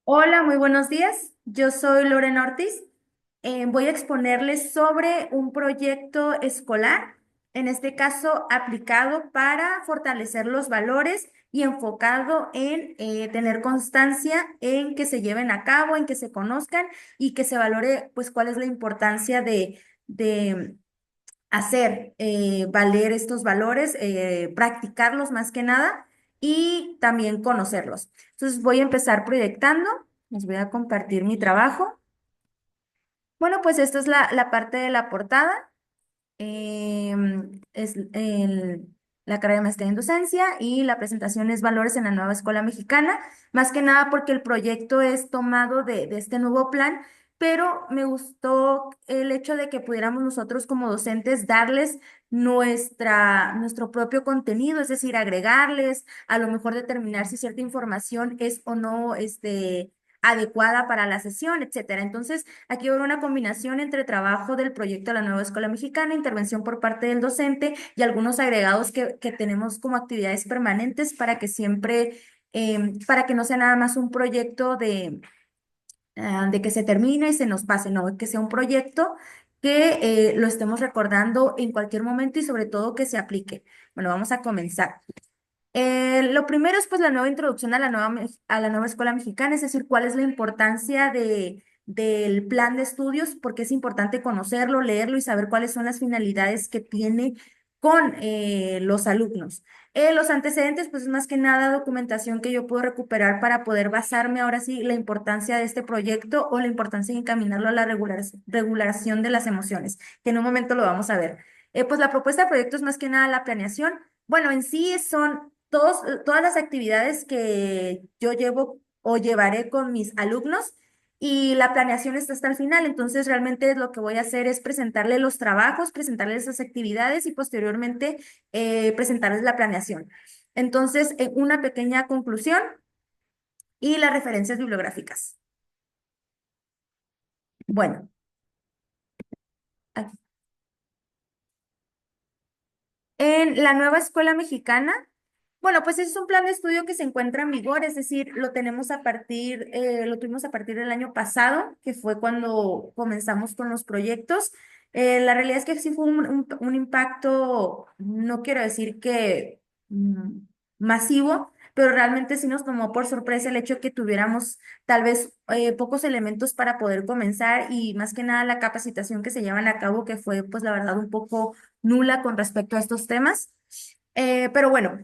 Hola, muy buenos días. Yo soy Lorena Ortiz. Voy a exponerles sobre un proyecto escolar, en este caso aplicado para fortalecer los valores y enfocado en tener constancia en que se lleven a cabo, en que se conozcan y que se valore, pues, cuál es la importancia de hacer valer estos valores, practicarlos más que nada y también conocerlos. Entonces voy a empezar proyectando, les voy a compartir mi trabajo. Bueno, pues esta es la parte de la portada. Es la carrera de maestría en docencia y la presentación es Valores en la Nueva Escuela Mexicana, más que nada porque el proyecto es tomado de este nuevo plan, pero me gustó el hecho de que pudiéramos nosotros como docentes darles nuestro propio contenido, es decir, agregarles, a lo mejor determinar si cierta información es o no adecuada para la sesión, etcétera. Entonces, aquí va a haber una combinación entre trabajo del proyecto de la Nueva Escuela Mexicana, intervención por parte del docente y algunos agregados que tenemos como actividades permanentes para que siempre, para que no sea nada más un proyecto de que se termine y se nos pase, no, que sea un proyecto que lo estemos recordando en cualquier momento y sobre todo que se aplique. Bueno, vamos a comenzar. Lo primero es pues la nueva introducción a a la nueva escuela mexicana, es decir, cuál es la importancia del plan de estudios, porque es importante conocerlo, leerlo y saber cuáles son las finalidades que tiene con los alumnos. Los antecedentes, pues es más que nada documentación que yo puedo recuperar para poder basarme ahora sí la importancia de este proyecto o la importancia de encaminarlo a la regulación de las emociones, que en un momento lo vamos a ver. Pues la propuesta de proyecto es más que nada la planeación. Bueno, en sí son todas las actividades que yo llevo o llevaré con mis alumnos y la planeación está hasta el final. Entonces, realmente lo que voy a hacer es presentarles los trabajos, presentarles esas actividades y posteriormente presentarles la planeación. Entonces, una pequeña conclusión y las referencias bibliográficas. Bueno, aquí. En la nueva escuela mexicana, bueno, pues ese es un plan de estudio que se encuentra en vigor, es decir, lo tuvimos a partir del año pasado, que fue cuando comenzamos con los proyectos. La realidad es que sí fue un impacto, no quiero decir que masivo, pero realmente sí nos tomó por sorpresa el hecho de que tuviéramos tal vez pocos elementos para poder comenzar y más que nada la capacitación que se llevan a cabo, que fue pues la verdad un poco nula con respecto a estos temas. Pero bueno,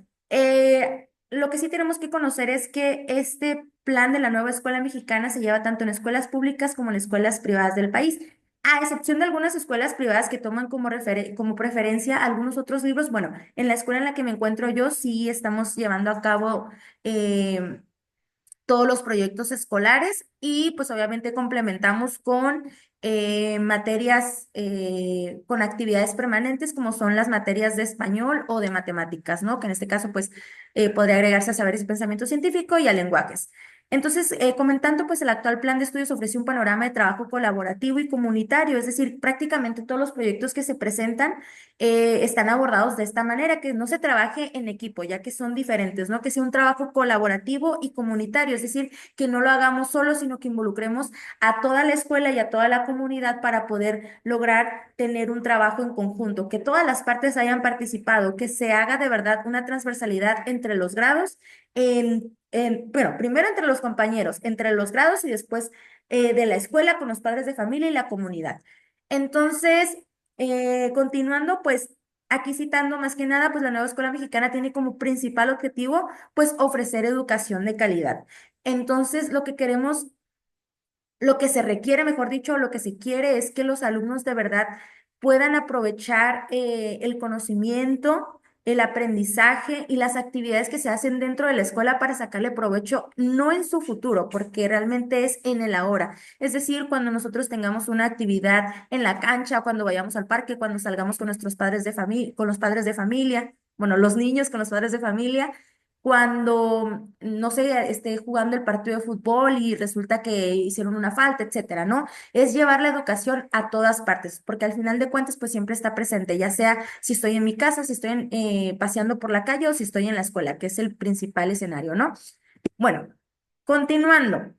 lo que sí tenemos que conocer es que este plan de la nueva escuela mexicana se lleva tanto en escuelas públicas como en escuelas privadas del país. A excepción de algunas escuelas privadas que toman como preferencia algunos otros libros, bueno, en la escuela en la que me encuentro yo sí estamos llevando a cabo eh, todos los proyectos escolares y pues obviamente complementamos con materias, con actividades permanentes como son las materias de español o de matemáticas, ¿no? Que en este caso pues podría agregarse a saberes y pensamiento científico y a lenguajes. Entonces, comentando, pues el actual plan de estudios ofrece un panorama de trabajo colaborativo y comunitario, es decir, prácticamente todos los proyectos que se presentan están abordados de esta manera, que no se trabaje en equipo, ya que son diferentes, ¿no? Que sea un trabajo colaborativo y comunitario, es decir, que no lo hagamos solo, sino que involucremos a toda la escuela y a toda la comunidad para poder lograr tener un trabajo en conjunto, que todas las partes hayan participado, que se haga de verdad una transversalidad entre los grados, bueno, primero entre los compañeros, entre los grados y después de la escuela con los padres de familia y la comunidad. Entonces, continuando, pues aquí citando más que nada, pues la nueva escuela mexicana tiene como principal objetivo, pues ofrecer educación de calidad. Entonces, lo que queremos, lo que se requiere, mejor dicho, lo que se quiere es que los alumnos de verdad puedan aprovechar el conocimiento, el aprendizaje y las actividades que se hacen dentro de la escuela para sacarle provecho, no en su futuro, porque realmente es en el ahora. Es decir, cuando nosotros tengamos una actividad en la cancha, cuando vayamos al parque, cuando salgamos con nuestros padres de familia, con los padres de familia, bueno, los niños con los padres de familia cuando, no sé, esté jugando el partido de fútbol y resulta que hicieron una falta, etcétera, ¿no? Es llevar la educación a todas partes, porque al final de cuentas, pues siempre está presente, ya sea si estoy en mi casa, si estoy paseando por la calle o si estoy en la escuela, que es el principal escenario, ¿no? Bueno, continuando.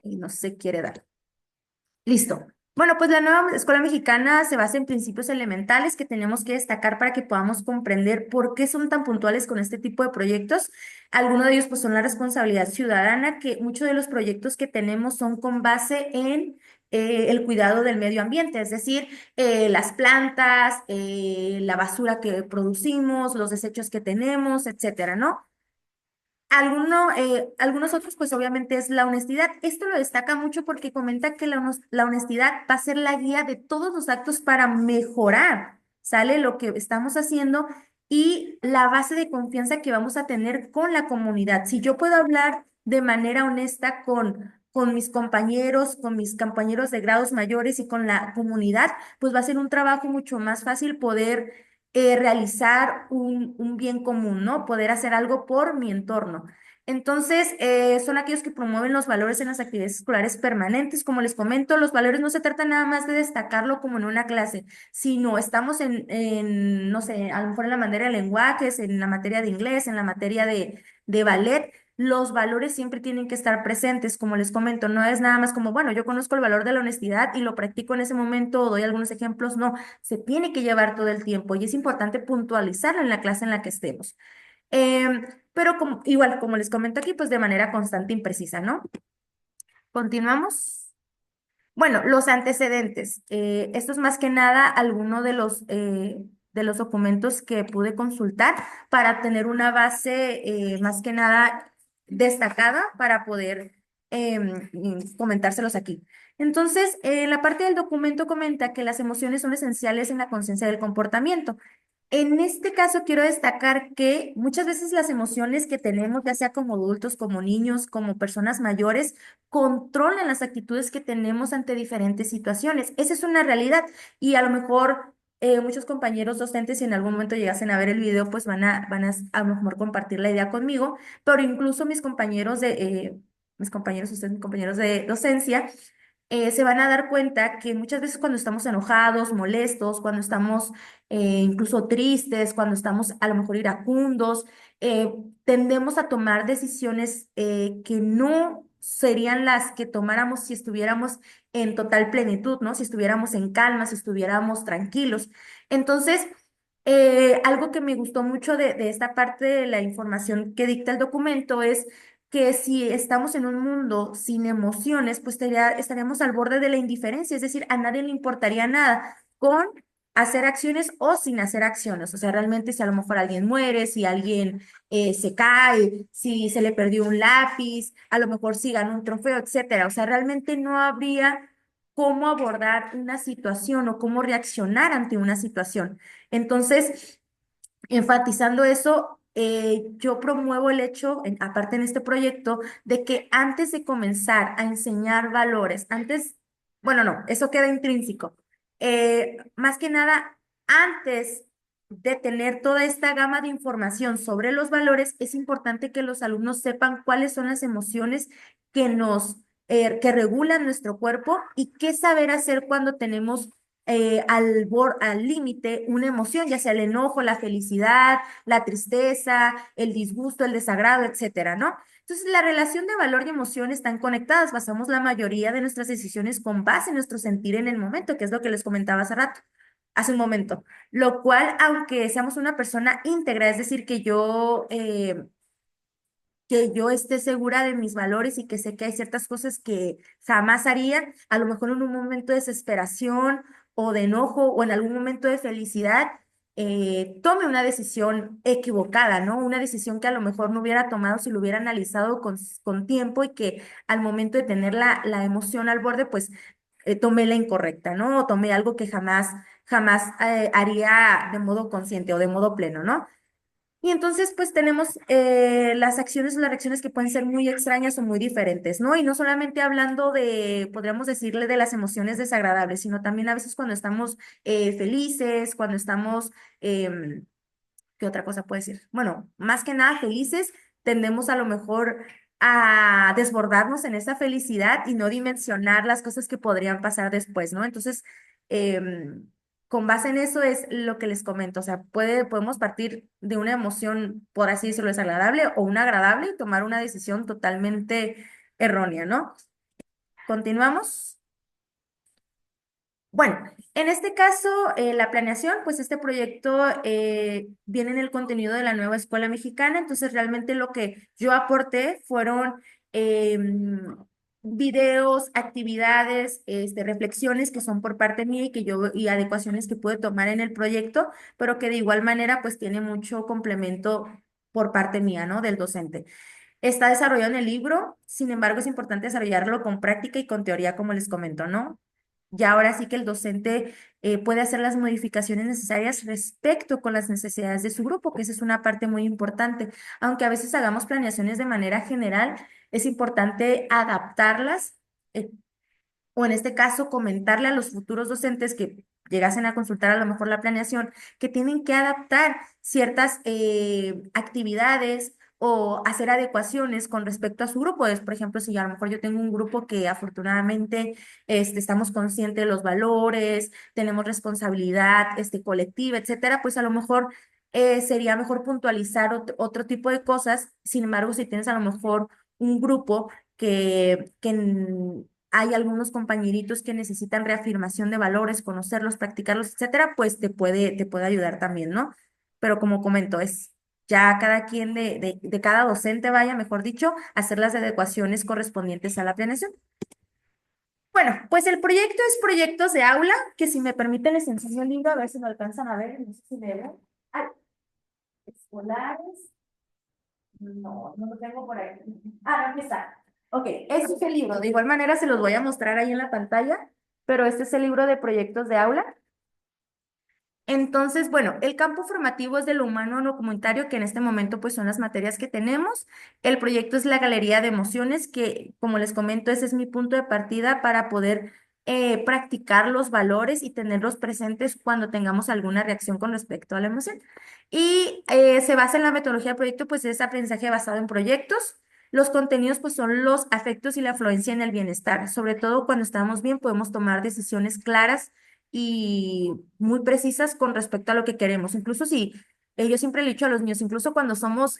Y no se quiere dar. Listo. Bueno, pues la nueva escuela mexicana se basa en principios elementales que tenemos que destacar para que podamos comprender por qué son tan puntuales con este tipo de proyectos. Algunos de ellos pues son la responsabilidad ciudadana, que muchos de los proyectos que tenemos son con base en el cuidado del medio ambiente, es decir, las plantas, la basura que producimos, los desechos que tenemos, etcétera, ¿no? Algunos otros, pues obviamente es la honestidad. Esto lo destaca mucho porque comenta que la honestidad va a ser la guía de todos los actos para mejorar, ¿sale? Lo que estamos haciendo y la base de confianza que vamos a tener con la comunidad. Si yo puedo hablar de manera honesta con con mis compañeros de grados mayores y con la comunidad, pues va a ser un trabajo mucho más fácil poder realizar un bien común, ¿no? Poder hacer algo por mi entorno. Entonces, son aquellos que promueven los valores en las actividades escolares permanentes. Como les comento, los valores no se trata nada más de destacarlo como en una clase, sino estamos no sé, a lo mejor en la materia de lenguajes, en la materia de inglés, en la materia de ballet. Los valores siempre tienen que estar presentes, como les comento, no es nada más como, bueno, yo conozco el valor de la honestidad y lo practico en ese momento, o doy algunos ejemplos, no, se tiene que llevar todo el tiempo y es importante puntualizarlo en la clase en la que estemos. Pero igual, como les comento aquí, pues de manera constante e imprecisa, ¿no? Continuamos. Bueno, los antecedentes. Esto es más que nada alguno de los documentos que pude consultar para tener una base más que nada destacada para poder comentárselos aquí. Entonces, la parte del documento comenta que las emociones son esenciales en la conciencia del comportamiento. En este caso, quiero destacar que muchas veces las emociones que tenemos, ya sea como adultos, como niños, como personas mayores, controlan las actitudes que tenemos ante diferentes situaciones. Esa es una realidad y a lo mejor muchos compañeros docentes, si en algún momento llegasen a ver el video, pues a lo mejor compartir la idea conmigo, pero incluso mis compañeros, ustedes, mis compañeros de docencia, se van a dar cuenta que muchas veces cuando estamos enojados, molestos, cuando estamos incluso tristes, cuando estamos a lo mejor iracundos, eh, tendemos a tomar decisiones que no serían las que tomáramos si estuviéramos en total plenitud, ¿no? Si estuviéramos en calma, si estuviéramos tranquilos. Entonces, algo que me gustó mucho de esta parte de la información que dicta el documento es que si estamos en un mundo sin emociones, pues estaríamos al borde de la indiferencia, es decir, a nadie le importaría nada con hacer acciones o sin hacer acciones. O sea, realmente si a lo mejor alguien muere, si alguien se cae, si se le perdió un lápiz, a lo mejor si ganó un trofeo, etcétera. O sea, realmente no habría cómo abordar una situación o cómo reaccionar ante una situación. Entonces, enfatizando eso, yo promuevo el hecho, aparte en este proyecto, de que antes de comenzar a enseñar valores, bueno, no, eso queda intrínseco. Más que nada, antes de tener toda esta gama de información sobre los valores, es importante que los alumnos sepan cuáles son las emociones que regulan nuestro cuerpo y qué saber hacer cuando tenemos al límite una emoción, ya sea el enojo, la felicidad, la tristeza, el disgusto, el desagrado, etcétera, ¿no? Entonces, la relación de valor y emoción están conectadas. Basamos la mayoría de nuestras decisiones con base en nuestro sentir en el momento, que es lo que les comentaba hace un momento. Lo cual, aunque seamos una persona íntegra, es decir, que yo esté segura de mis valores y que sé que hay ciertas cosas que jamás haría, a lo mejor en un momento de desesperación o de enojo o en algún momento de felicidad, tome una decisión equivocada, ¿no? Una decisión que a lo mejor no hubiera tomado si lo hubiera analizado con tiempo y que al momento de tener la emoción al borde, pues tomé la incorrecta, ¿no? O tomé algo que jamás haría de modo consciente o de modo pleno, ¿no? Y entonces, pues tenemos las acciones o las reacciones que pueden ser muy extrañas o muy diferentes, ¿no? Y no solamente hablando podríamos decirle, de las emociones desagradables, sino también a veces cuando estamos felices, cuando estamos, ¿qué otra cosa puede decir? Bueno, más que nada felices, tendemos a lo mejor a desbordarnos en esa felicidad y no dimensionar las cosas que podrían pasar después, ¿no? Entonces, con base en eso es lo que les comento, o sea, podemos partir de una emoción, por así decirlo, desagradable o una agradable y tomar una decisión totalmente errónea, ¿no? Continuamos. Bueno, en este caso, la planeación, pues este proyecto viene en el contenido de la nueva escuela mexicana, entonces realmente lo que yo aporté fueron videos, actividades, reflexiones que son por parte mía y que yo y adecuaciones que pude tomar en el proyecto, pero que de igual manera pues tiene mucho complemento por parte mía, ¿no? Del docente. Está desarrollado en el libro, sin embargo, es importante desarrollarlo con práctica y con teoría, como les comento, ¿no? Ya ahora sí que el docente puede hacer las modificaciones necesarias respecto con las necesidades de su grupo, que esa es una parte muy importante. Aunque a veces hagamos planeaciones de manera general, es importante adaptarlas eh, o en este caso comentarle a los futuros docentes que llegasen a consultar a lo mejor la planeación, que tienen que adaptar ciertas actividades o hacer adecuaciones con respecto a su grupo. Es, por ejemplo, si a lo mejor yo tengo un grupo que afortunadamente estamos conscientes de los valores, tenemos responsabilidad colectiva, etcétera, pues a lo mejor sería mejor puntualizar otro tipo de cosas. Sin embargo, si tienes a lo mejor un grupo que hay algunos compañeritos que necesitan reafirmación de valores, conocerlos, practicarlos, etcétera, pues te puede ayudar también, ¿no? Pero como comento, es ya cada quien de cada docente vaya, mejor dicho, a hacer las adecuaciones correspondientes a la planeación. Bueno, pues el proyecto es proyectos de aula, que si me permiten les enseño el libro, a ver si lo alcanzan a ver, no sé si me ven. Ay, escolares. No, no lo tengo por ahí. Ah, no, aquí está. Ok, este es el libro. De igual manera se los voy a mostrar ahí en la pantalla, pero este es el libro de proyectos de aula. Entonces, bueno, el campo formativo es de lo humano a lo comunitario, que en este momento pues son las materias que tenemos. El proyecto es la galería de emociones, que como les comento, ese es mi punto de partida para poder practicar los valores y tenerlos presentes cuando tengamos alguna reacción con respecto a la emoción. Y se basa en la metodología del proyecto, pues es aprendizaje basado en proyectos. Los contenidos pues son los afectos y la afluencia en el bienestar. Sobre todo cuando estamos bien podemos tomar decisiones claras y muy precisas con respecto a lo que queremos. Incluso si, yo siempre le he dicho a los niños, incluso cuando somos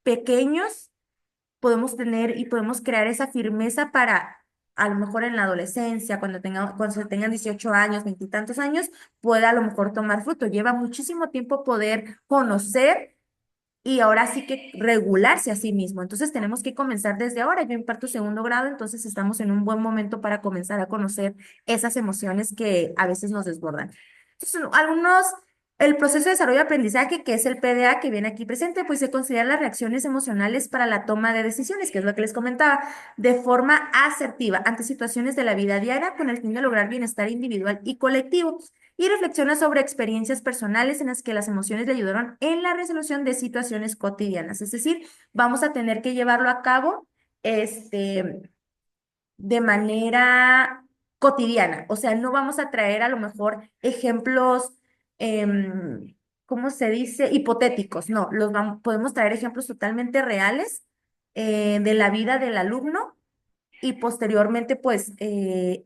pequeños, podemos tener y podemos crear esa firmeza para, a lo mejor en la adolescencia, cuando se tengan 18 años, veintitantos años, pueda a lo mejor tomar fruto. Lleva muchísimo tiempo poder conocer y ahora sí que regularse a sí mismo. Entonces tenemos que comenzar desde ahora. Yo imparto segundo grado, entonces estamos en un buen momento para comenzar a conocer esas emociones que a veces nos desbordan. Entonces, el proceso de desarrollo de aprendizaje, que es el PDA que viene aquí presente, pues se considera las reacciones emocionales para la toma de decisiones, que es lo que les comentaba, de forma asertiva ante situaciones de la vida diaria con el fin de lograr bienestar individual y colectivo y reflexiona sobre experiencias personales en las que las emociones le ayudaron en la resolución de situaciones cotidianas. Es decir, vamos a tener que llevarlo a cabo este, de manera cotidiana. O sea, no vamos a traer a lo mejor ejemplos, ¿cómo se dice? Hipotéticos. No, podemos traer ejemplos totalmente reales de la vida del alumno y posteriormente, pues,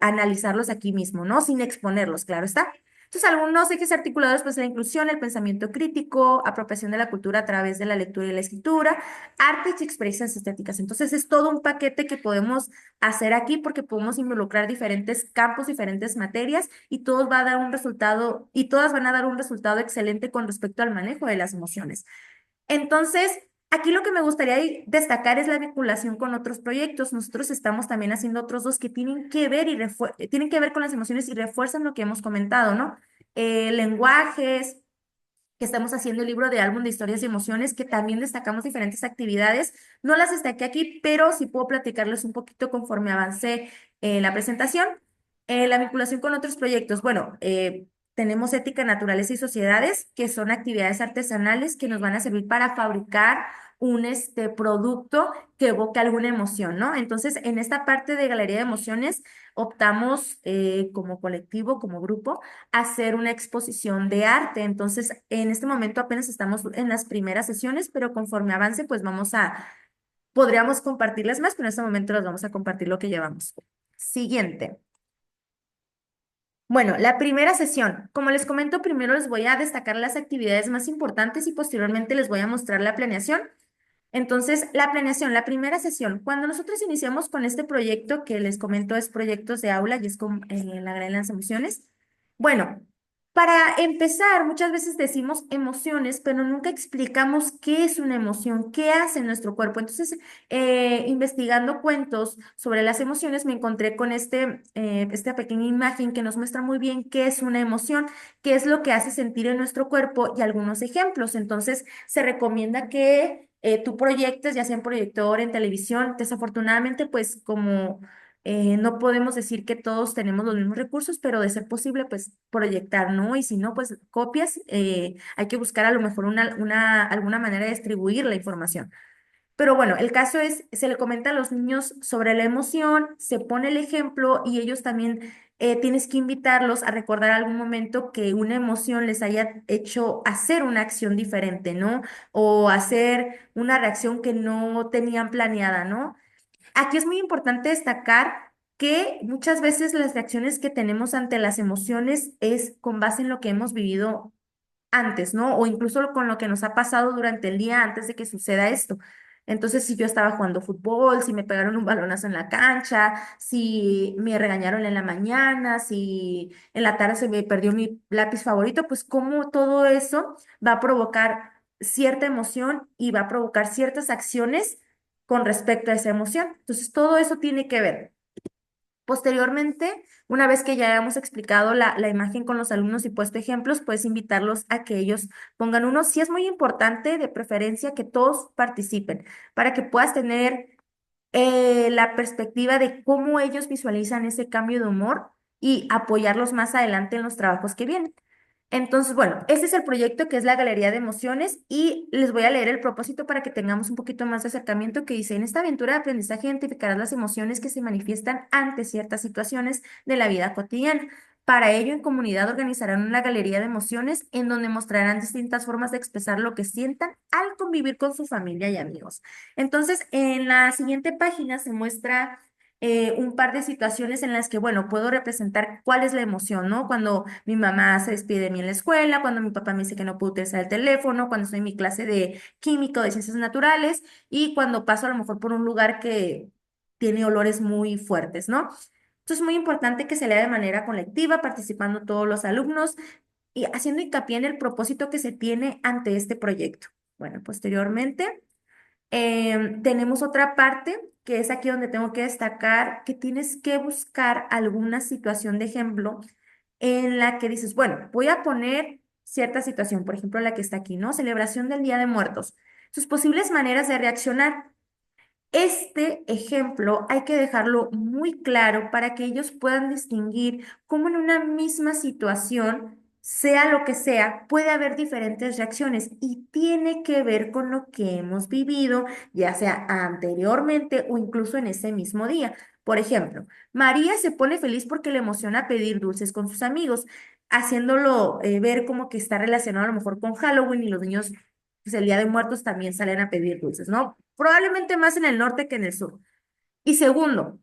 analizarlos aquí mismo, ¿no? Sin exponerlos, claro está. Entonces, algunos ejes articuladores, pues, la inclusión, el pensamiento crítico, apropiación de la cultura a través de la lectura y la escritura, artes y experiencias estéticas. Entonces, es todo un paquete que podemos hacer aquí porque podemos involucrar diferentes campos, diferentes materias y todos va a dar un resultado, y todas van a dar un resultado excelente con respecto al manejo de las emociones. Entonces, aquí lo que me gustaría destacar es la vinculación con otros proyectos. Nosotros estamos también haciendo otros dos que tienen que ver tienen que ver con las emociones y refuerzan lo que hemos comentado, ¿no? Lenguajes, que estamos haciendo el libro de álbum de historias y emociones, que también destacamos diferentes actividades. No las destaqué aquí, pero sí puedo platicarles un poquito conforme avancé en la presentación. La vinculación con otros proyectos. Bueno, tenemos ética, naturaleza y sociedades, que son actividades artesanales que nos van a servir para fabricar un producto que evoque alguna emoción, ¿no? Entonces, en esta parte de galería de emociones, optamos como colectivo, como grupo, hacer una exposición de arte. Entonces, en este momento apenas estamos en las primeras sesiones, pero conforme avance, pues podríamos compartirlas más, pero en este momento las vamos a compartir lo que llevamos. Siguiente. Bueno, la primera sesión. Como les comento, primero les voy a destacar las actividades más importantes y posteriormente les voy a mostrar la planeación. Entonces, la planeación, la primera sesión, cuando nosotros iniciamos con este proyecto que les comento es proyectos de aula y es con la gran de las emociones, bueno, para empezar, muchas veces decimos emociones, pero nunca explicamos qué es una emoción, qué hace en nuestro cuerpo. Entonces, investigando cuentos sobre las emociones, me encontré con esta pequeña imagen que nos muestra muy bien qué es una emoción, qué es lo que hace sentir en nuestro cuerpo y algunos ejemplos. Entonces, se recomienda que tú proyectes, ya sea en proyector, en televisión. Desafortunadamente, pues como no podemos decir que todos tenemos los mismos recursos, pero de ser posible, pues proyectar, ¿no? Y si no, pues copias, hay que buscar a lo mejor alguna manera de distribuir la información. Pero bueno, el caso es, se le comenta a los niños sobre la emoción, se pone el ejemplo y ellos también tienes que invitarlos a recordar algún momento que una emoción les haya hecho hacer una acción diferente, ¿no? O hacer una reacción que no tenían planeada, ¿no? Aquí es muy importante destacar que muchas veces las reacciones que tenemos ante las emociones es con base en lo que hemos vivido antes, ¿no? O incluso con lo que nos ha pasado durante el día antes de que suceda esto. Entonces, si yo estaba jugando fútbol, si me pegaron un balonazo en la cancha, si me regañaron en la mañana, si en la tarde se me perdió mi lápiz favorito, pues cómo todo eso va a provocar cierta emoción y va a provocar ciertas acciones con respecto a esa emoción. Entonces, todo eso tiene que ver. Posteriormente, una vez que ya hemos explicado la imagen con los alumnos y puesto ejemplos, puedes invitarlos a que ellos pongan uno. Sí es muy importante, de preferencia, que todos participen para que puedas tener la perspectiva de cómo ellos visualizan ese cambio de humor y apoyarlos más adelante en los trabajos que vienen. Entonces, bueno, este es el proyecto que es la Galería de Emociones y les voy a leer el propósito para que tengamos un poquito más de acercamiento que dice, en esta aventura de aprendizaje identificarás las emociones que se manifiestan ante ciertas situaciones de la vida cotidiana. Para ello, en comunidad organizarán una galería de emociones en donde mostrarán distintas formas de expresar lo que sientan al convivir con su familia y amigos. Entonces, en la siguiente página se muestra un par de situaciones en las que, bueno, puedo representar cuál es la emoción, ¿no? Cuando mi mamá se despide de mí en la escuela, cuando mi papá me dice que no puedo utilizar el teléfono, cuando estoy en mi clase de química o de ciencias naturales y cuando paso a lo mejor por un lugar que tiene olores muy fuertes, ¿no? Entonces es muy importante que se lea de manera colectiva, participando todos los alumnos y haciendo hincapié en el propósito que se tiene ante este proyecto. Bueno, posteriormente. Tenemos otra parte que es aquí donde tengo que destacar que tienes que buscar alguna situación de ejemplo en la que dices, bueno, voy a poner cierta situación, por ejemplo, la que está aquí, ¿no? Celebración del Día de Muertos. Sus posibles maneras de reaccionar. Este ejemplo hay que dejarlo muy claro para que ellos puedan distinguir cómo en una misma situación, sea lo que sea, puede haber diferentes reacciones y tiene que ver con lo que hemos vivido, ya sea anteriormente o incluso en ese mismo día. Por ejemplo, María se pone feliz porque le emociona pedir dulces con sus amigos, haciéndolo ver como que está relacionado a lo mejor con Halloween y los niños pues el Día de Muertos también salen a pedir dulces, ¿no? Probablemente más en el norte que en el sur. Y segundo,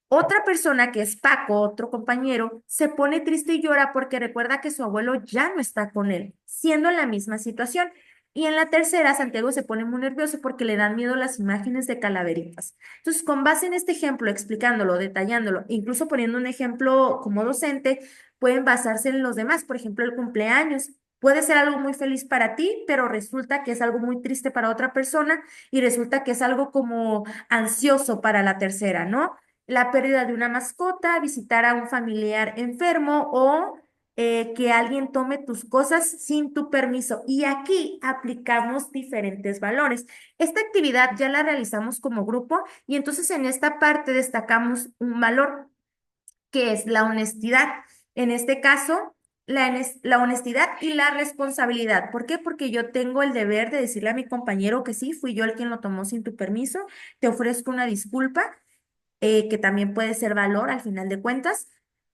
otra persona que es Paco, otro compañero, se pone triste y llora porque recuerda que su abuelo ya no está con él, siendo en la misma situación. Y en la tercera, Santiago se pone muy nervioso porque le dan miedo las imágenes de calaveritas. Entonces, con base en este ejemplo, explicándolo, detallándolo, incluso poniendo un ejemplo como docente, pueden basarse en los demás. Por ejemplo, el cumpleaños. Puede ser algo muy feliz para ti, pero resulta que es algo muy triste para otra persona y resulta que es algo como ansioso para la tercera, ¿no? La pérdida de una mascota, visitar a un familiar enfermo o que alguien tome tus cosas sin tu permiso. Y aquí aplicamos diferentes valores. Esta actividad ya la realizamos como grupo y entonces en esta parte destacamos un valor que es la honestidad. En este caso, la honestidad y la responsabilidad. ¿Por qué? Porque yo tengo el deber de decirle a mi compañero que sí, fui yo el quien lo tomó sin tu permiso, te ofrezco una disculpa que también puede ser valor al final de cuentas,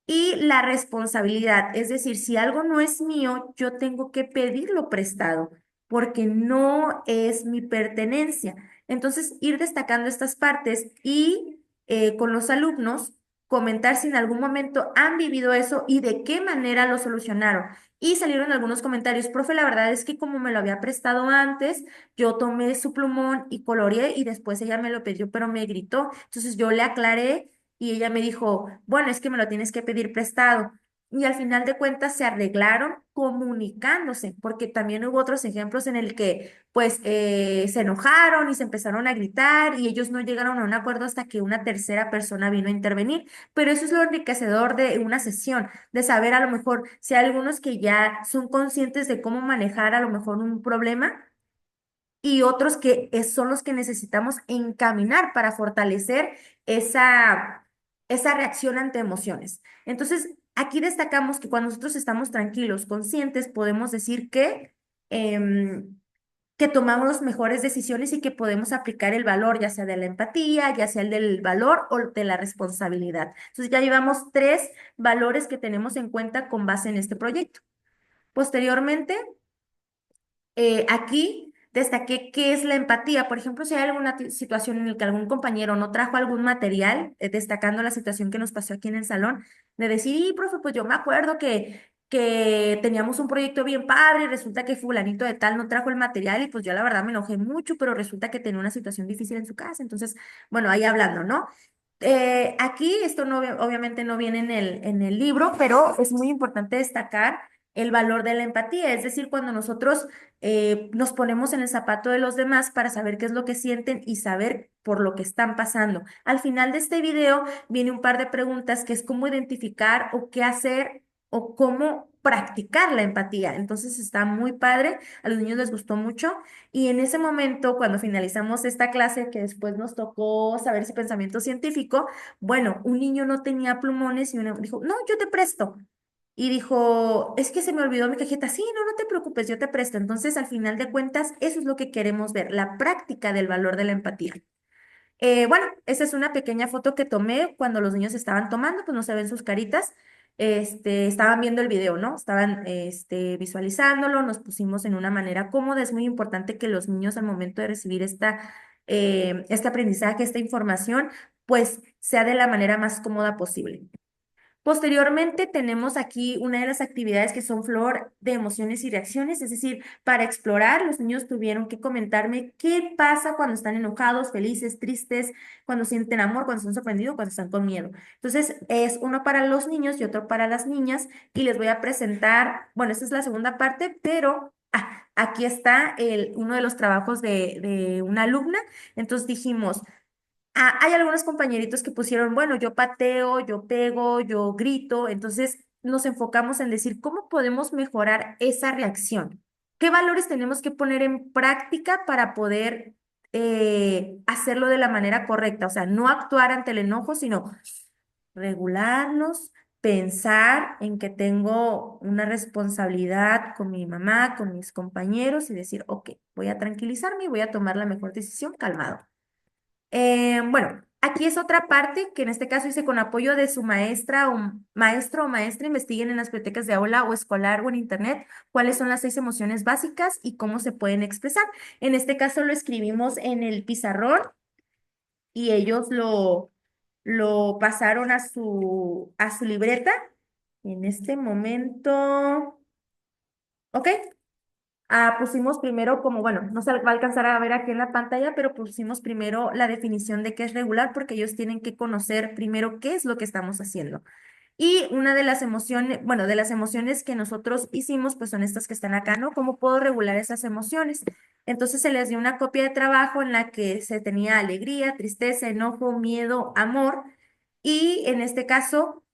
y la responsabilidad, es decir, si algo no es mío, yo tengo que pedirlo prestado, porque no es mi pertenencia. Entonces, ir destacando estas partes y con los alumnos comentar si en algún momento han vivido eso y de qué manera lo solucionaron. Y salieron algunos comentarios, profe, la verdad es que como me lo había prestado antes, yo tomé su plumón y coloreé y después ella me lo pidió, pero me gritó. Entonces yo le aclaré y ella me dijo, bueno, es que me lo tienes que pedir prestado. Y al final de cuentas se arreglaron comunicándose, porque también hubo otros ejemplos en el que pues se enojaron y se empezaron a gritar y ellos no llegaron a un acuerdo hasta que una tercera persona vino a intervenir. Pero eso es lo enriquecedor de una sesión, de saber a lo mejor si hay algunos que ya son conscientes de cómo manejar a lo mejor un problema y otros que son los que necesitamos encaminar para fortalecer esa reacción ante emociones. Entonces, aquí destacamos que cuando nosotros estamos tranquilos, conscientes, podemos decir em, que tomamos mejores decisiones y que podemos aplicar el valor, ya sea de la empatía, ya sea el del valor o de la responsabilidad. Entonces, ya llevamos tres valores que tenemos en cuenta con base en este proyecto. Posteriormente, aquí destaqué qué es la empatía. Por ejemplo, si hay alguna situación en la que algún compañero no trajo algún material, destacando la situación que nos pasó aquí en el salón, de decir, y profe, pues yo me acuerdo que teníamos un proyecto bien padre y resulta que fulanito de tal no trajo el material y pues yo la verdad me enojé mucho, pero resulta que tenía una situación difícil en su casa. Entonces, bueno, ahí hablando, ¿no? Aquí esto no, obviamente no viene en el libro, pero es muy importante destacar el valor de la empatía, es decir, cuando nosotros nos ponemos en el zapato de los demás para saber qué es lo que sienten y saber por lo que están pasando. Al final de este video viene un par de preguntas que es cómo identificar o qué hacer o cómo practicar la empatía. Entonces está muy padre, a los niños les gustó mucho y en ese momento, cuando finalizamos esta clase, que después nos tocó saber si pensamiento científico, bueno, un niño no tenía plumones y uno dijo, no, yo te presto. Y dijo, es que se me olvidó mi cajeta. Sí, no, no te preocupes, yo te presto. Entonces, al final de cuentas, eso es lo que queremos ver, la práctica del valor de la empatía. Bueno, esa es una pequeña foto que tomé cuando los niños estaban tomando, pues no se ven sus caritas. Estaban viendo el video, ¿no? Estaban, visualizándolo, nos pusimos en una manera cómoda. Es muy importante que los niños al momento de recibir este aprendizaje, esta información, pues sea de la manera más cómoda posible. Posteriormente tenemos aquí una de las actividades que son flor de emociones y reacciones, es decir, para explorar, los niños tuvieron que comentarme qué pasa cuando están enojados, felices, tristes, cuando sienten amor, cuando están sorprendidos, cuando están con miedo. Entonces, es uno para los niños y otro para las niñas y les voy a presentar, bueno, esta es la segunda parte, pero aquí está uno de los trabajos de una alumna. Entonces dijimos, hay algunos compañeritos que pusieron, bueno, yo pateo, yo pego, yo grito, entonces nos enfocamos en decir cómo podemos mejorar esa reacción. ¿Qué valores tenemos que poner en práctica para poder hacerlo de la manera correcta? O sea, no actuar ante el enojo, sino regularnos, pensar en que tengo una responsabilidad con mi mamá, con mis compañeros y decir, ok, voy a tranquilizarme y voy a tomar la mejor decisión calmado. Bueno, aquí es otra parte que en este caso hice con apoyo de su maestra o maestro o maestra. Investiguen en las bibliotecas de aula o escolar o en internet cuáles son las 6 emociones básicas y cómo se pueden expresar. En este caso lo escribimos en el pizarrón y ellos lo pasaron a su libreta. En este momento, ¿ok? Pusimos primero como, bueno, no se va a alcanzar a ver aquí en la pantalla, pero pusimos primero la definición de qué es regular porque ellos tienen que conocer primero qué es lo que estamos haciendo. Y una de las emociones, bueno, de las emociones que nosotros hicimos, pues son estas que están acá, ¿no? ¿Cómo puedo regular esas emociones? Entonces se les dio una copia de trabajo en la que se tenía alegría, tristeza, enojo, miedo, amor. Y en este caso,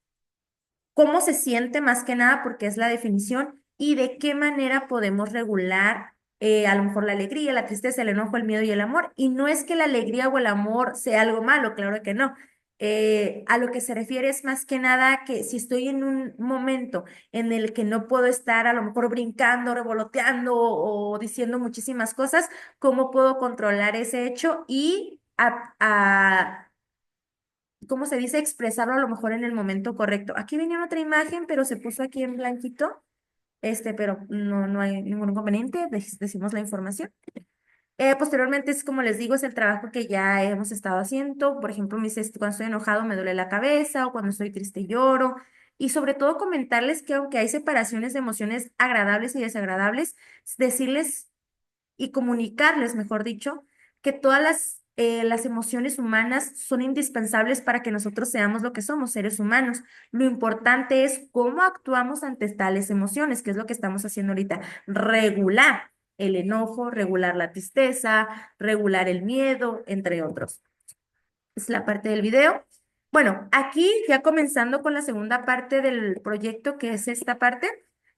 cómo se siente más que nada, porque es la definición, y de qué manera podemos regular a lo mejor la alegría, la tristeza, el enojo, el miedo y el amor. Y no es que la alegría o el amor sea algo malo, claro que no. A lo que se refiere es más que nada que si estoy en un momento en el que no puedo estar a lo mejor brincando, revoloteando o diciendo muchísimas cosas, ¿cómo puedo controlar ese hecho y ¿cómo se dice? Expresarlo a lo mejor en el momento correcto? Aquí venía otra imagen, pero se puso aquí en blanquito, pero no hay ningún inconveniente, decimos la información. Posteriormente es como les digo, es el trabajo que ya hemos estado haciendo. Por ejemplo, cuando estoy enojado me duele la cabeza o cuando estoy triste lloro. Y sobre todo comentarles que aunque hay separaciones de emociones agradables y desagradables, decirles y comunicarles, mejor dicho, que todas las emociones humanas son indispensables para que nosotros seamos lo que somos, seres humanos. Lo importante es cómo actuamos ante tales emociones, que es lo que estamos haciendo ahorita. Regular el enojo, regular la tristeza, regular el miedo, entre otros. Es la parte del video. Bueno, aquí ya comenzando con la segunda parte del proyecto, que es esta parte,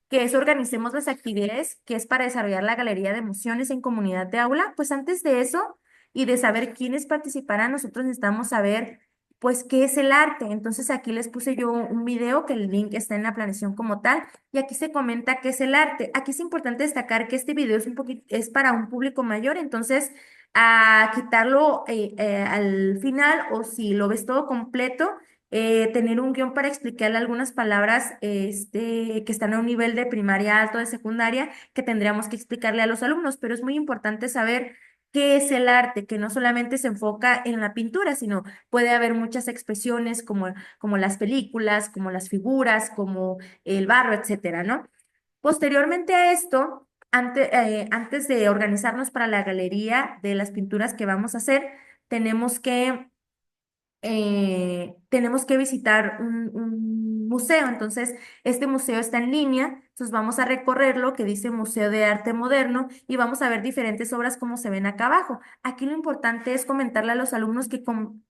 que es organicemos las actividades, que es para desarrollar la galería de emociones en comunidad de aula. Pues antes de eso y de saber quiénes participarán, nosotros necesitamos saber, pues, qué es el arte. Entonces aquí les puse yo un video que el link está en la planeación como tal, y aquí se comenta qué es el arte. Aquí es importante destacar que este video es un poquito, es para un público mayor, entonces a quitarlo al final o si lo ves todo completo, tener un guión para explicarle algunas palabras que están a un nivel de primaria alto, de secundaria, que tendríamos que explicarle a los alumnos, pero es muy importante saber qué es el arte, que no solamente se enfoca en la pintura, sino puede haber muchas expresiones como las películas, como las figuras, como el barro, etcétera, ¿no? Posteriormente a esto, antes de organizarnos para la galería de las pinturas que vamos a hacer, tenemos que tenemos que visitar un museo. Entonces, este museo está en línea, entonces vamos a recorrerlo, que dice Museo de Arte Moderno, y vamos a ver diferentes obras como se ven acá abajo. Aquí lo importante es comentarle a los alumnos que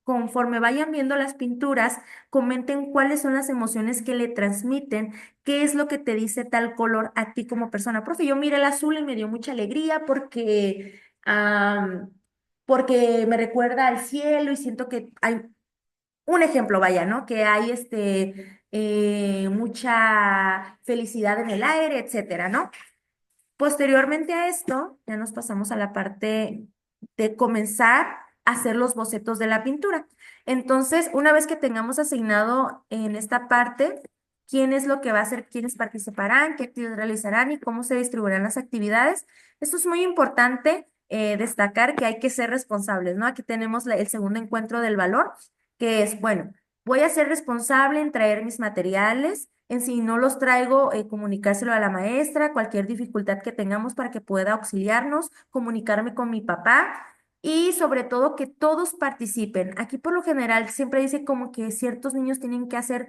conforme vayan viendo las pinturas, comenten cuáles son las emociones que le transmiten, qué es lo que te dice tal color a ti como persona. Profe, yo miré el azul y me dio mucha alegría porque me recuerda al cielo y siento que hay un ejemplo, vaya, ¿no? Que hay mucha felicidad en el aire, etcétera, ¿no? Posteriormente a esto, ya nos pasamos a la parte de comenzar a hacer los bocetos de la pintura. Entonces, una vez que tengamos asignado en esta parte quién es lo que va a hacer, quiénes participarán, qué actividades realizarán y cómo se distribuirán las actividades, esto es muy importante destacar que hay que ser responsables, ¿no? Aquí tenemos el segundo encuentro del valor, que es, bueno, voy a ser responsable en traer mis materiales. En si no los traigo, comunicárselo a la maestra, cualquier dificultad que tengamos para que pueda auxiliarnos, comunicarme con mi papá y sobre todo que todos participen. Aquí por lo general siempre dice como que ciertos niños tienen que hacer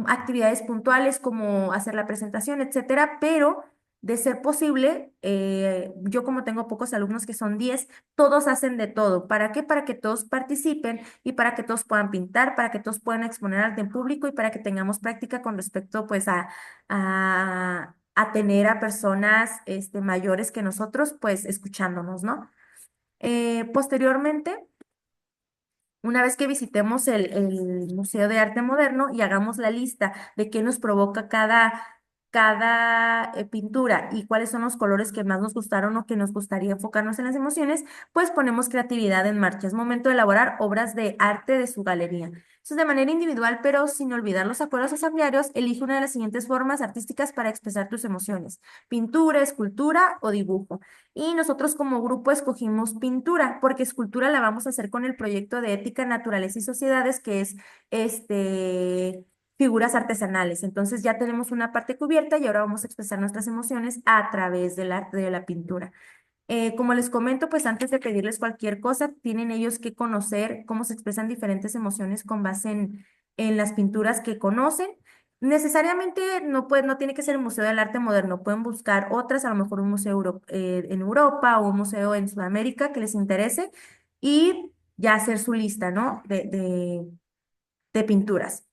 actividades puntuales como hacer la presentación, etcétera, pero de ser posible, yo como tengo pocos alumnos que son 10, todos hacen de todo. ¿Para qué? Para que todos participen y para que todos puedan pintar, para que todos puedan exponer arte en público y para que tengamos práctica con respecto pues a tener a personas mayores que nosotros pues escuchándonos, ¿no? Posteriormente, una vez que visitemos el Museo de Arte Moderno y hagamos la lista de qué nos provoca cada pintura y cuáles son los colores que más nos gustaron o que nos gustaría enfocarnos en las emociones, pues ponemos creatividad en marcha. Es momento de elaborar obras de arte de su galería. Entonces, de manera individual, pero sin olvidar los acuerdos asamblearios, elige una de las siguientes formas artísticas para expresar tus emociones: pintura, escultura o dibujo. Y nosotros como grupo escogimos pintura, porque escultura la vamos a hacer con el proyecto de ética, naturaleza y sociedades, que es figuras artesanales. Entonces ya tenemos una parte cubierta y ahora vamos a expresar nuestras emociones a través del arte de la pintura. Como les comento, pues antes de pedirles cualquier cosa, tienen ellos que conocer cómo se expresan diferentes emociones con base en las pinturas que conocen. Necesariamente no tiene que ser el Museo del Arte Moderno, pueden buscar otras, a lo mejor un museo en Europa o un museo en Sudamérica que les interese y ya hacer su lista, ¿no? De pinturas.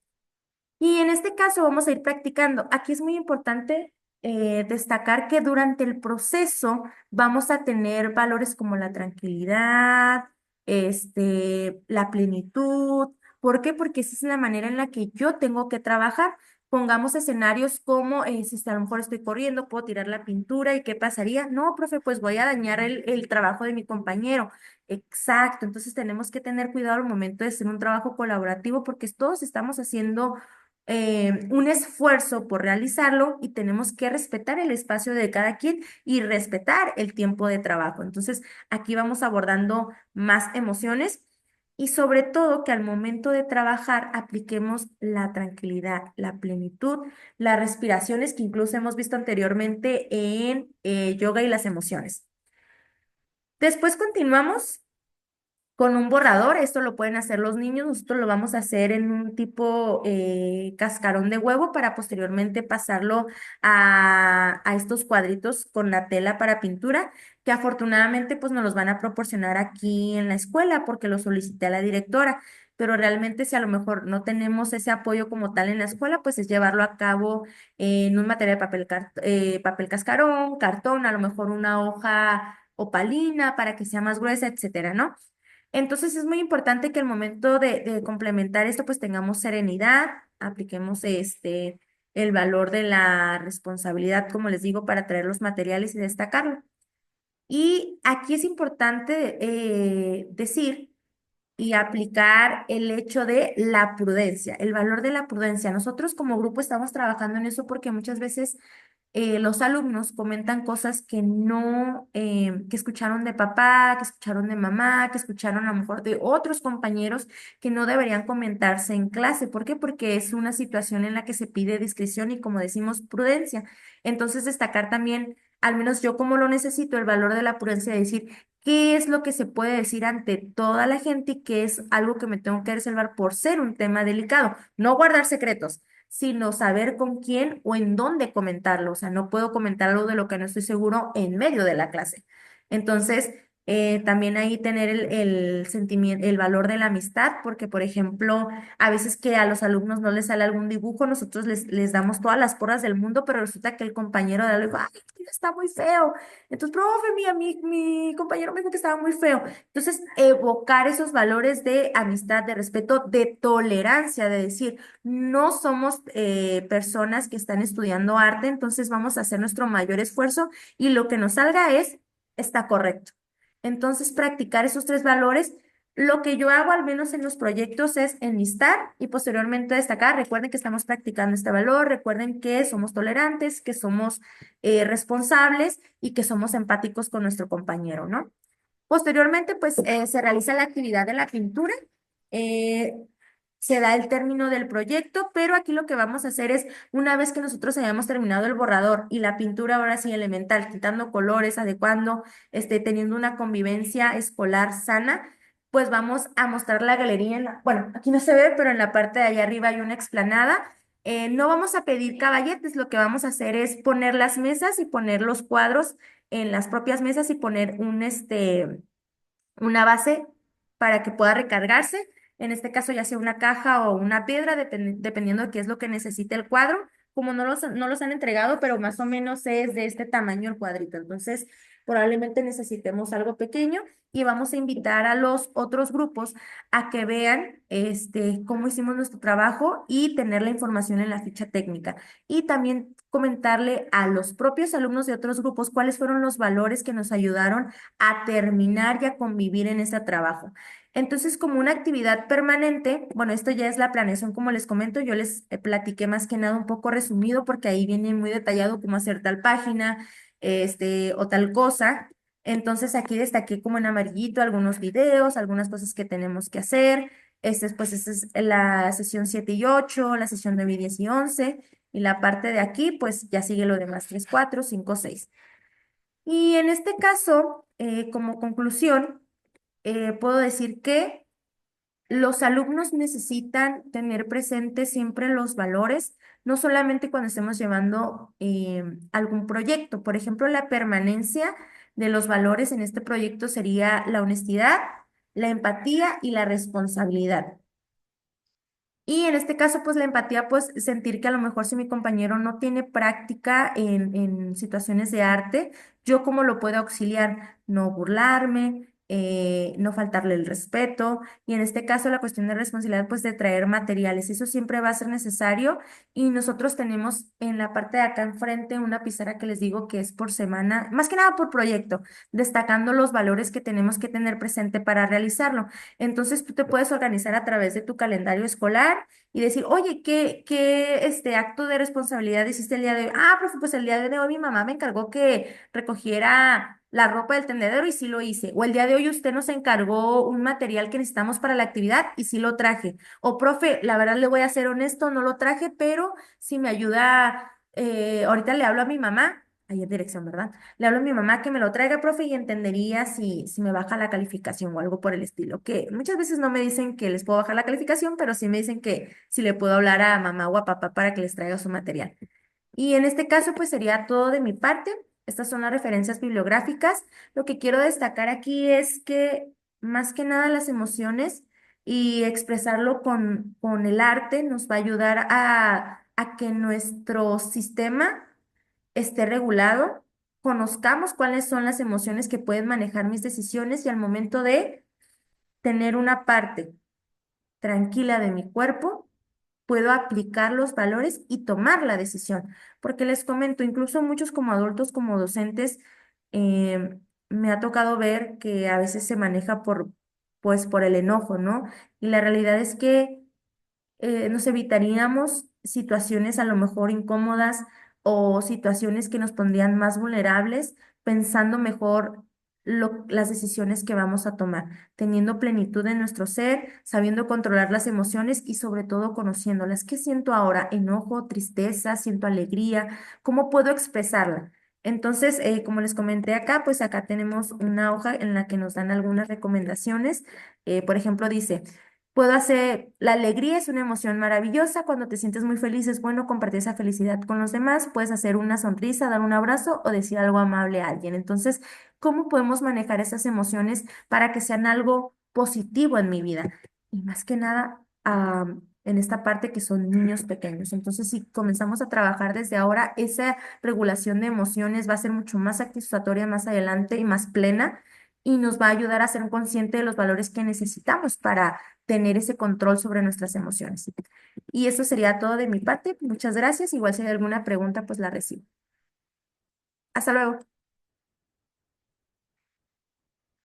Y en este caso vamos a ir practicando. Aquí es muy importante destacar que durante el proceso vamos a tener valores como la tranquilidad, la plenitud. ¿Por qué? Porque esa es la manera en la que yo tengo que trabajar. Pongamos escenarios como si a lo mejor estoy corriendo, puedo tirar la pintura y ¿qué pasaría? No, profe, pues voy a dañar el trabajo de mi compañero. Exacto, entonces tenemos que tener cuidado al momento de hacer un trabajo colaborativo porque todos estamos haciendo un esfuerzo por realizarlo y tenemos que respetar el espacio de cada quien y respetar el tiempo de trabajo. Entonces, aquí vamos abordando más emociones y sobre todo que al momento de trabajar apliquemos la tranquilidad, la plenitud, las respiraciones que incluso hemos visto anteriormente en yoga y las emociones. Después continuamos con un borrador. Esto lo pueden hacer los niños, nosotros lo vamos a hacer en un tipo cascarón de huevo para posteriormente pasarlo a estos cuadritos con la tela para pintura, que afortunadamente pues nos los van a proporcionar aquí en la escuela porque lo solicité a la directora. Pero realmente si a lo mejor no tenemos ese apoyo como tal en la escuela, pues es llevarlo a cabo en un material de papel cascarón, cartón, a lo mejor una hoja opalina para que sea más gruesa, etcétera, ¿no? Entonces es muy importante que al momento de complementar esto, pues tengamos serenidad, apliquemos el valor de la responsabilidad, como les digo, para traer los materiales y destacarlo. Y aquí es importante decir y aplicar el hecho de la prudencia, el valor de la prudencia. Nosotros como grupo estamos trabajando en eso porque muchas veces los alumnos comentan cosas que no, que escucharon de papá, que escucharon de mamá, que escucharon a lo mejor de otros compañeros que no deberían comentarse en clase. ¿Por qué? Porque es una situación en la que se pide discreción y, como decimos, prudencia. Entonces, destacar también, al menos yo como lo necesito, el valor de la prudencia de decir qué es lo que se puede decir ante toda la gente y qué es algo que me tengo que reservar por ser un tema delicado. No guardar secretos, sino saber con quién o en dónde comentarlo. O sea, no puedo comentar algo de lo que no estoy seguro en medio de la clase. Entonces, también ahí tener el sentimiento, el valor de la amistad, porque, por ejemplo, a veces que a los alumnos no les sale algún dibujo, nosotros les damos todas las porras del mundo, pero resulta que el compañero de algo, ay, está muy feo. Entonces, profe, mi compañero me dijo que estaba muy feo. Entonces, evocar esos valores de amistad, de respeto, de tolerancia, de decir, no somos personas que están estudiando arte, entonces vamos a hacer nuestro mayor esfuerzo y lo que nos salga está correcto. Entonces, practicar esos tres valores. Lo que yo hago, al menos en los proyectos, es enlistar y posteriormente destacar. Recuerden que estamos practicando este valor, recuerden que somos tolerantes, que somos responsables y que somos empáticos con nuestro compañero, ¿no? Posteriormente, pues se realiza la actividad de la pintura. eh, Se da el término del proyecto, pero aquí lo que vamos a hacer es, una vez que nosotros hayamos terminado el borrador y la pintura ahora sí elemental, quitando colores, adecuando, teniendo una convivencia escolar sana, pues vamos a mostrar la galería bueno, aquí no se ve, pero en la parte de allá arriba hay una explanada. No vamos a pedir caballetes, lo que vamos a hacer es poner las mesas y poner los cuadros en las propias mesas y poner una base para que pueda recargarse. En este caso, ya sea una caja o una piedra, dependiendo de qué es lo que necesite el cuadro. Como no los han entregado, pero más o menos es de este tamaño el cuadrito. Entonces, probablemente necesitemos algo pequeño y vamos a invitar a los otros grupos a que vean cómo hicimos nuestro trabajo y tener la información en la ficha técnica. Y también comentarle a los propios alumnos de otros grupos cuáles fueron los valores que nos ayudaron a terminar y a convivir en ese trabajo. Entonces, como una actividad permanente, bueno, esto ya es la planeación, como les comento, yo les platiqué más que nada un poco resumido porque ahí viene muy detallado cómo hacer tal página, o tal cosa. Entonces, aquí destaqué como en amarillito algunos videos, algunas cosas que tenemos que hacer. Pues, esta es la sesión 7 y 8, la sesión 9 y 10 y 11, y la parte de aquí, pues ya sigue lo demás, 3 4 5 6. Y en este caso, como conclusión, puedo decir que los alumnos necesitan tener presentes siempre los valores, no solamente cuando estemos llevando algún proyecto. Por ejemplo, la permanencia de los valores en este proyecto sería la honestidad, la empatía y la responsabilidad. Y en este caso, pues la empatía, pues sentir que a lo mejor si mi compañero no tiene práctica en situaciones de arte, yo cómo lo puedo auxiliar, no burlarme, no faltarle el respeto y en este caso la cuestión de responsabilidad pues de traer materiales, eso siempre va a ser necesario y nosotros tenemos en la parte de acá enfrente una pizarra que les digo que es por semana, más que nada por proyecto, destacando los valores que tenemos que tener presente para realizarlo. Entonces tú te puedes organizar a través de tu calendario escolar y decir, oye, ¿qué acto de responsabilidad hiciste el día de hoy? Ah, profe, pues el día de hoy mi mamá me encargó que recogiera la ropa del tendedero y sí lo hice. O el día de hoy usted nos encargó un material que necesitamos para la actividad y sí lo traje. O profe, la verdad le voy a ser honesto, no lo traje, pero si me ayuda, ahorita le hablo a mi mamá. Ahí en dirección, ¿verdad? Le hablo a mi mamá que me lo traiga, profe, y entendería si me baja la calificación o algo por el estilo. Que muchas veces no me dicen que les puedo bajar la calificación, pero sí me dicen que si le puedo hablar a mamá o a papá para que les traiga su material. Y en este caso, pues sería todo de mi parte. Estas son las referencias bibliográficas. Lo que quiero destacar aquí es que más que nada las emociones y expresarlo con el arte nos va a ayudar a que nuestro sistema esté regulado, conozcamos cuáles son las emociones que pueden manejar mis decisiones y al momento de tener una parte tranquila de mi cuerpo, puedo aplicar los valores y tomar la decisión. Porque les comento, incluso muchos como adultos, como docentes, me ha tocado ver que a veces se maneja pues, por el enojo, ¿no? Y la realidad es que nos evitaríamos situaciones a lo mejor incómodas o situaciones que nos pondrían más vulnerables, pensando mejor las decisiones que vamos a tomar, teniendo plenitud en nuestro ser, sabiendo controlar las emociones y sobre todo conociéndolas. ¿Qué siento ahora? ¿Enojo, tristeza, siento alegría? ¿Cómo puedo expresarla? Entonces, como les comenté acá, pues acá tenemos una hoja en la que nos dan algunas recomendaciones. Por ejemplo, dice, puedo hacer, la alegría es una emoción maravillosa. Cuando te sientes muy feliz, es bueno compartir esa felicidad con los demás. Puedes hacer una sonrisa, dar un abrazo o decir algo amable a alguien. Entonces, ¿cómo podemos manejar esas emociones para que sean algo positivo en mi vida? Y más que nada, en esta parte que son niños pequeños. Entonces, si comenzamos a trabajar desde ahora, esa regulación de emociones va a ser mucho más satisfactoria más adelante y más plena. Y nos va a ayudar a ser consciente de los valores que necesitamos para tener ese control sobre nuestras emociones. Y eso sería todo de mi parte. Muchas gracias. Igual si hay alguna pregunta, pues la recibo. Hasta luego.